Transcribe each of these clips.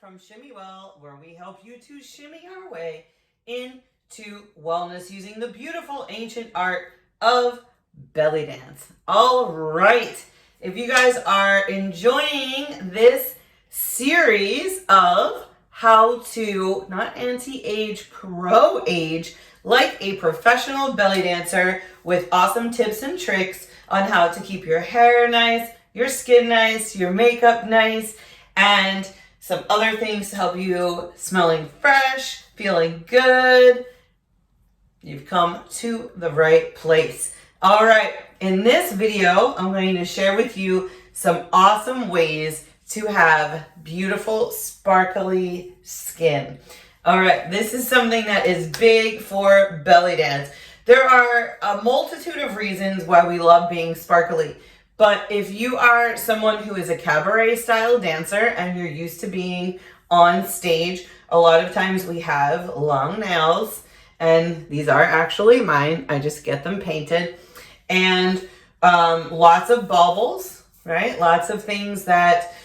from Shimmy, where we help you to shimmy our way into wellness using the beautiful ancient art of belly dance. All right, if you guys are enjoying this series of how to not anti-age, pro-age, like a professional belly dancer with awesome tips and tricks on how to keep your hair nice, your skin nice, your makeup nice, and some other things to help you smelling fresh, feeling good. You've come to the right place. All right, in this video, I'm going to share with you some awesome ways to have beautiful, sparkly skin. All right, this is something that is big for belly dance. There are a multitude of reasons why we love being sparkly. But if you are someone who is a cabaret style dancer and you're used to being on stage, a lot of times we have long nails, and these are actually mine. I just get them painted. And lots of baubles, right? Lots of things that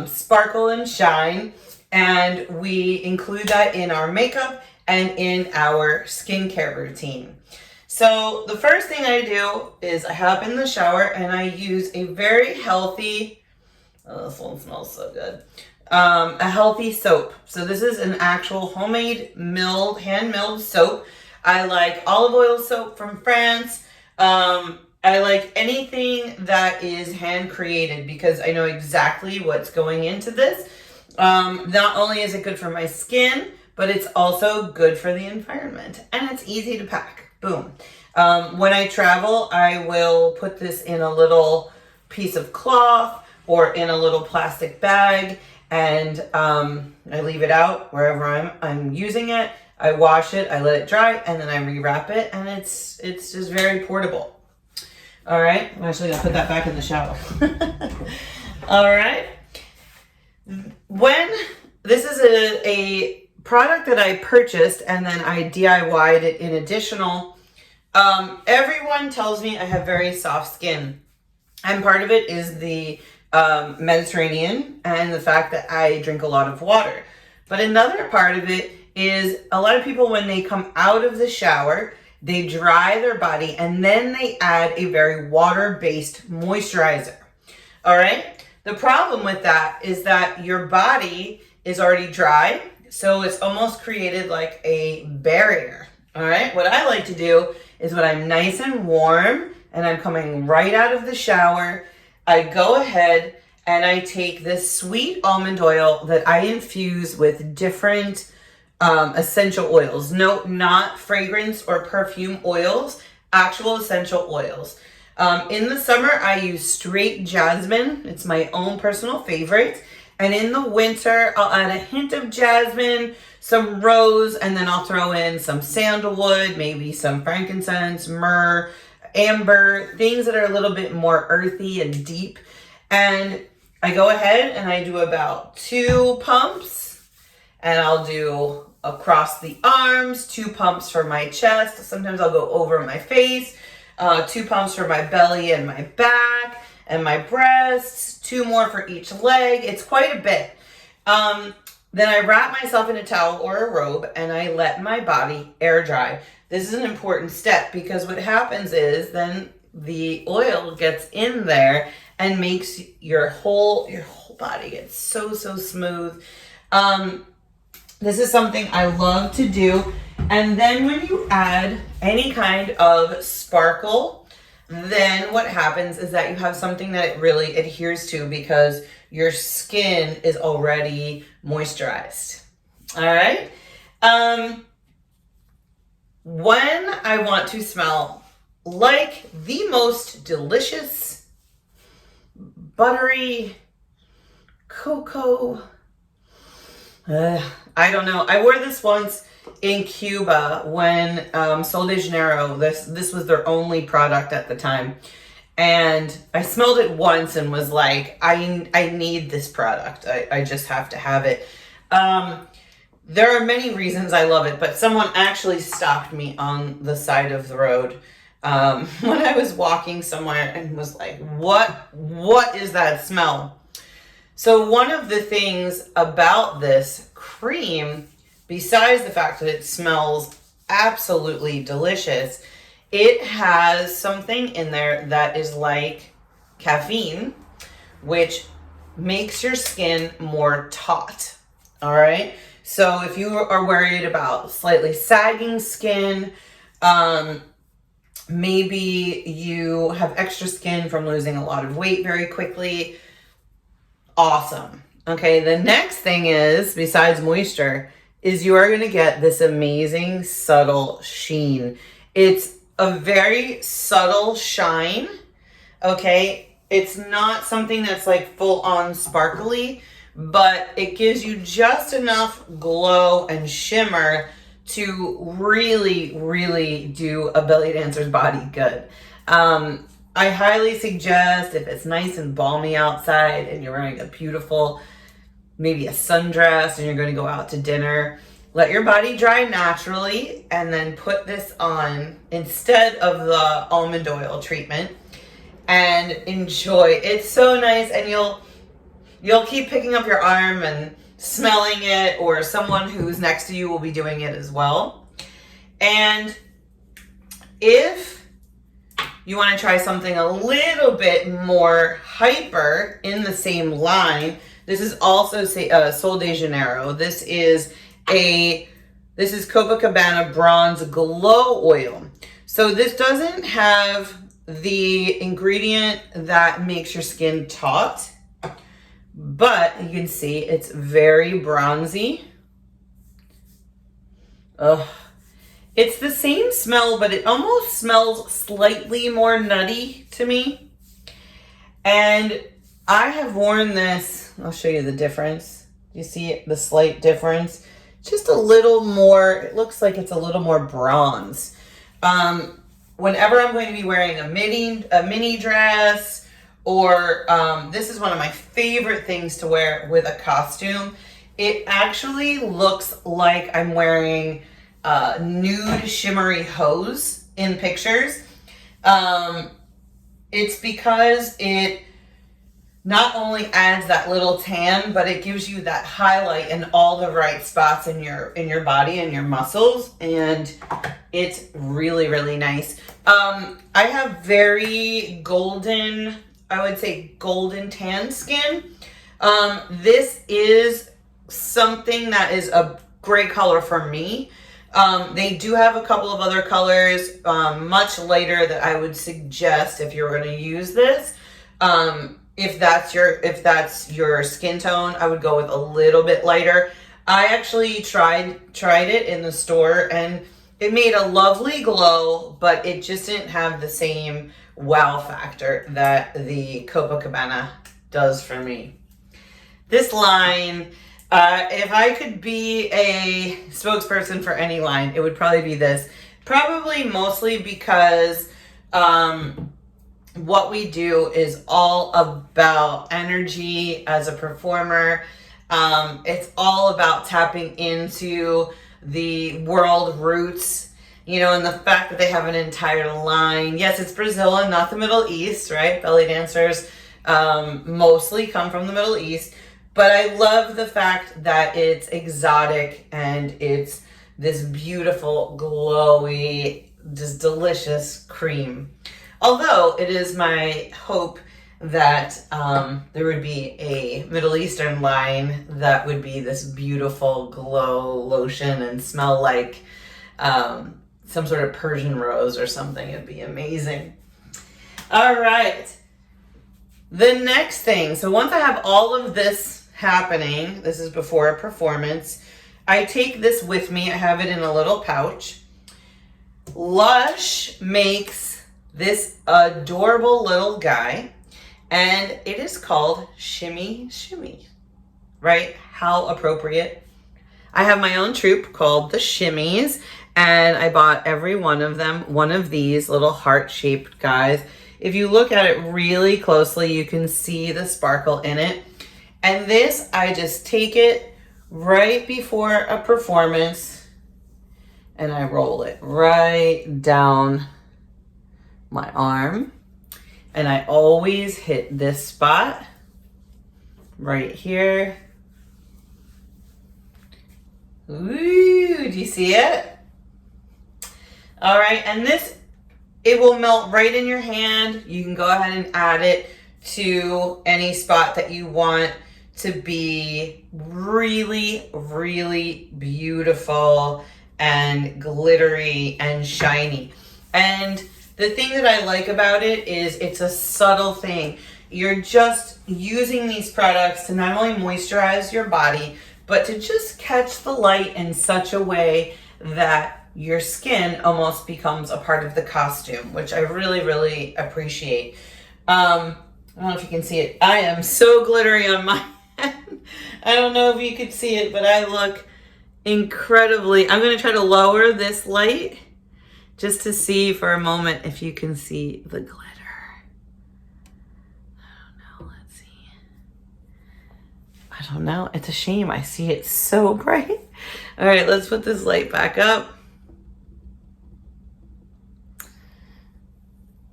sparkle and shine. And we include that in our makeup and in our skincare routine. So the first thing I do is I hop in the shower and I use a very healthy, oh, this one smells so good, a healthy soap. So this is an actual homemade hand milled soap. I like olive oil soap from France. I like anything that is hand created because I know exactly what's going into this. Not only is it good for my skin, but it's also good for the environment and it's easy to pack. Boom. When I travel, I will put this in a little piece of cloth or in a little plastic bag, and I leave it out wherever I'm using it. I wash it, I let it dry, and then I rewrap it, and it's just very portable. All right, I'm actually gonna put that back in the shower. All right. This is a product that I purchased and then I DIY'd it in additional. Everyone tells me I have very soft skin, and part of it is the Mediterranean and the fact that I drink a lot of water. But another part of it is a lot of people, when they come out of the shower, they dry their body and then they add a very water-based moisturizer. All right. The problem with that is that your body is already dry, so it's almost created like a barrier. All right. What I like to do is when I'm nice and warm and I'm coming right out of the shower, I go ahead and I take this sweet almond oil that I infuse with different essential oils. No, not fragrance or perfume oils, actual essential oils. In the summer, I use straight jasmine. It's my own personal favorite. And in the winter, I'll add a hint of jasmine, some rose, and then I'll throw in some sandalwood, maybe some frankincense, myrrh, amber, things that are a little bit more earthy and deep. And I go ahead and I do about 2 pumps, and I'll do across the arms, 2 pumps for my chest. Sometimes I'll go over my face, 2 pumps for my belly and my back and my breasts, 2 more for each leg. It's quite a bit. Then I wrap myself in a towel or a robe and I let my body air dry. This is an important step because what happens is then the oil gets in there and makes your whole body get so smooth. This is something I love to do. And then when you add any kind of sparkle, then what happens is that you have something that it really adheres to because your skin is already moisturized. All right. When I want to smell like the most delicious, buttery cocoa, I don't know. I wore this once in Cuba when Sol de Janeiro, this was their only product at the time. And I smelled it once and was like, I need this product. I just have to have it. There are many reasons I love it, but someone actually stopped me on the side of the road when I was walking somewhere and was like, what is that smell? So one of the things about this cream, besides the fact that it smells absolutely delicious, it has something in there that is like caffeine, which makes your skin more taut. All right. So if you are worried about slightly sagging skin, maybe you have extra skin from losing a lot of weight very quickly, awesome. Okay, the next thing is, besides moisture, is you are going to get this amazing subtle sheen. It's a very subtle shine, okay? It's not something that's like full on sparkly, but it gives you just enough glow and shimmer to really, really do a belly dancer's body good. I highly suggest, if it's nice and balmy outside and you're wearing a beautiful, maybe a sundress and you're going to go out to dinner, let your body dry naturally and then put this on instead of the almond oil treatment and enjoy. It's so nice, and you'll keep picking up your arm and smelling it, or someone who's next to you will be doing it as well. And if you want to try something a little bit more hyper in the same line, this is also Sol de Janeiro. This is Copacabana Bronze Glow Oil. So this doesn't have the ingredient that makes your skin taut, but you can see it's very bronzy. Ugh. It's the same smell, but it almost smells slightly more nutty to me. And I have worn this. I'll show you the difference. You see the slight difference? Just a little more, it looks like it's a little more bronze. Whenever I'm going to be wearing a mini dress, or this is one of my favorite things to wear with a costume, it actually looks like I'm wearing nude shimmery hose in pictures. It's because it not only adds that little tan, but it gives you that highlight in all the right spots in your body and your muscles, and it's really, really nice. I have very golden, I would say golden tan skin. This is something that is a great color for me. They do have a couple of other colors, much lighter, that I would suggest if you're going to use this. If that's your skin tone, I would go with a little bit lighter. I actually tried it in the store, and it made a lovely glow, but it just didn't have the same wow factor that the Copacabana does for me. This line, if I could be a spokesperson for any line, it would probably be this. Probably mostly because what we do is all about energy as a performer. It's all about tapping into the world roots, and the fact that they have an entire line. Yes, it's Brazil and not the Middle East, right? Belly dancers mostly come from the Middle East. But I love the fact that it's exotic and it's this beautiful, glowy, just delicious cream. Although it is my hope that there would be a Middle Eastern line that would be this beautiful glow lotion and smell like some sort of Persian rose or something. It'd be amazing. All right. The next thing. So once I have all of this happening, this is before a performance, I take this with me. I have it in a little pouch. Lush makes this adorable little guy, and it is called Shimmy Shimmy, right? How appropriate. I have my own troupe called the Shimmies, and I bought every one of them one of these little heart-shaped guys. If you look at it really closely, you can see the sparkle in it. And this, I just take it right before a performance and I roll it right down my arm. And I always hit this spot right here. Ooh, do you see it? All right, and this, it will melt right in your hand. You can go ahead and add it to any spot that you want to be really, really beautiful and glittery and shiny. And the thing that I like about it is it's a subtle thing. You're just using these products to not only moisturize your body, but to just catch the light in such a way that your skin almost becomes a part of the costume, which I really, really appreciate. I don't know if you can see it. I am so glittery on my hand. I don't know if you could see it, but I look incredibly. I'm going to try to lower this light just to see for a moment if you can see the glitter. I don't know. Let's see. I don't know. It's a shame. I see it so bright. All right, let's put this light back up.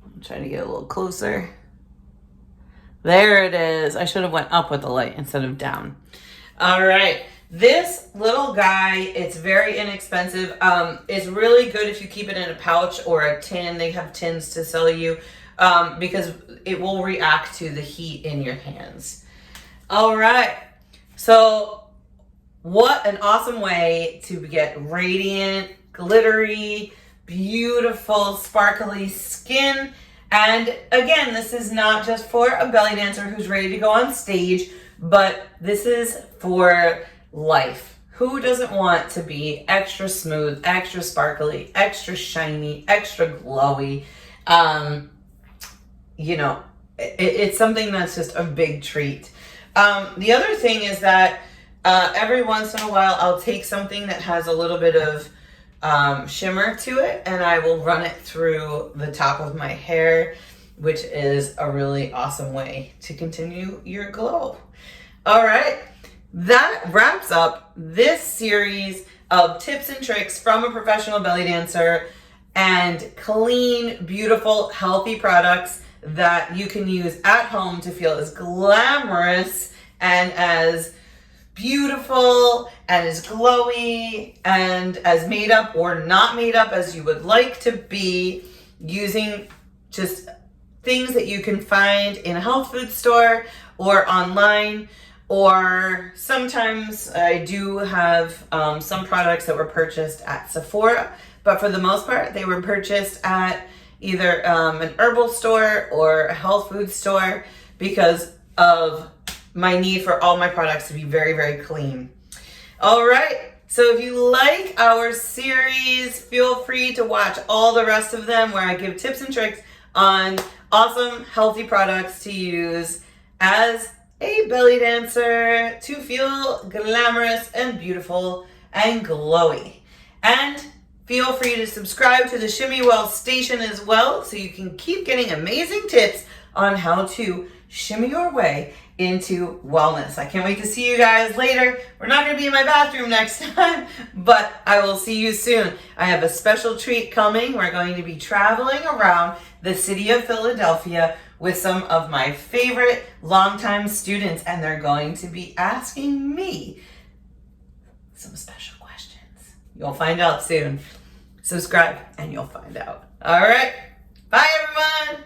I'm trying to get a little closer. There it is. I should have went up with the light instead of down. All right. This little guy, it's very inexpensive. It's really good if you keep it in a pouch or a tin. They have tins to sell you because it will react to the heat in your hands. All right. So what an awesome way to get radiant, glittery, beautiful, sparkly skin. And again, this is not just for a belly dancer who's ready to go on stage, but this is for life. Who doesn't want to be extra smooth, extra sparkly, extra shiny, extra glowy? You know, it's something that's just a big treat. The other thing is that every once in a while, I'll take something that has a little bit of shimmer to it, and I will run it through the top of my hair, which is a really awesome way to continue your glow. All right, that wraps up this series of tips and tricks from a professional belly dancer and clean, beautiful, healthy products that you can use at home to feel as glamorous and as beautiful and as glowy and as made up or not made up as you would like to be, using just things that you can find in a health food store or online. Or sometimes I do have some products that were purchased at Sephora, but for the most part they were purchased at either an herbal store or a health food store because of my need for all my products to be very, very clean. All right, so if you like our series, feel free to watch all the rest of them where I give tips and tricks on awesome, healthy products to use as a belly dancer to feel glamorous and beautiful and glowy. And feel free to subscribe to the Shimmy Well station as well so you can keep getting amazing tips on how to shimmy your way into wellness. I can't wait to see you guys later. We're not going to be in my bathroom next time, but I will see you soon. I have a special treat coming. We're going to be traveling around the city of Philadelphia with some of my favorite longtime students, and they're going to be asking me some special questions. You'll find out soon. Subscribe and you'll find out. All right. Bye, everyone.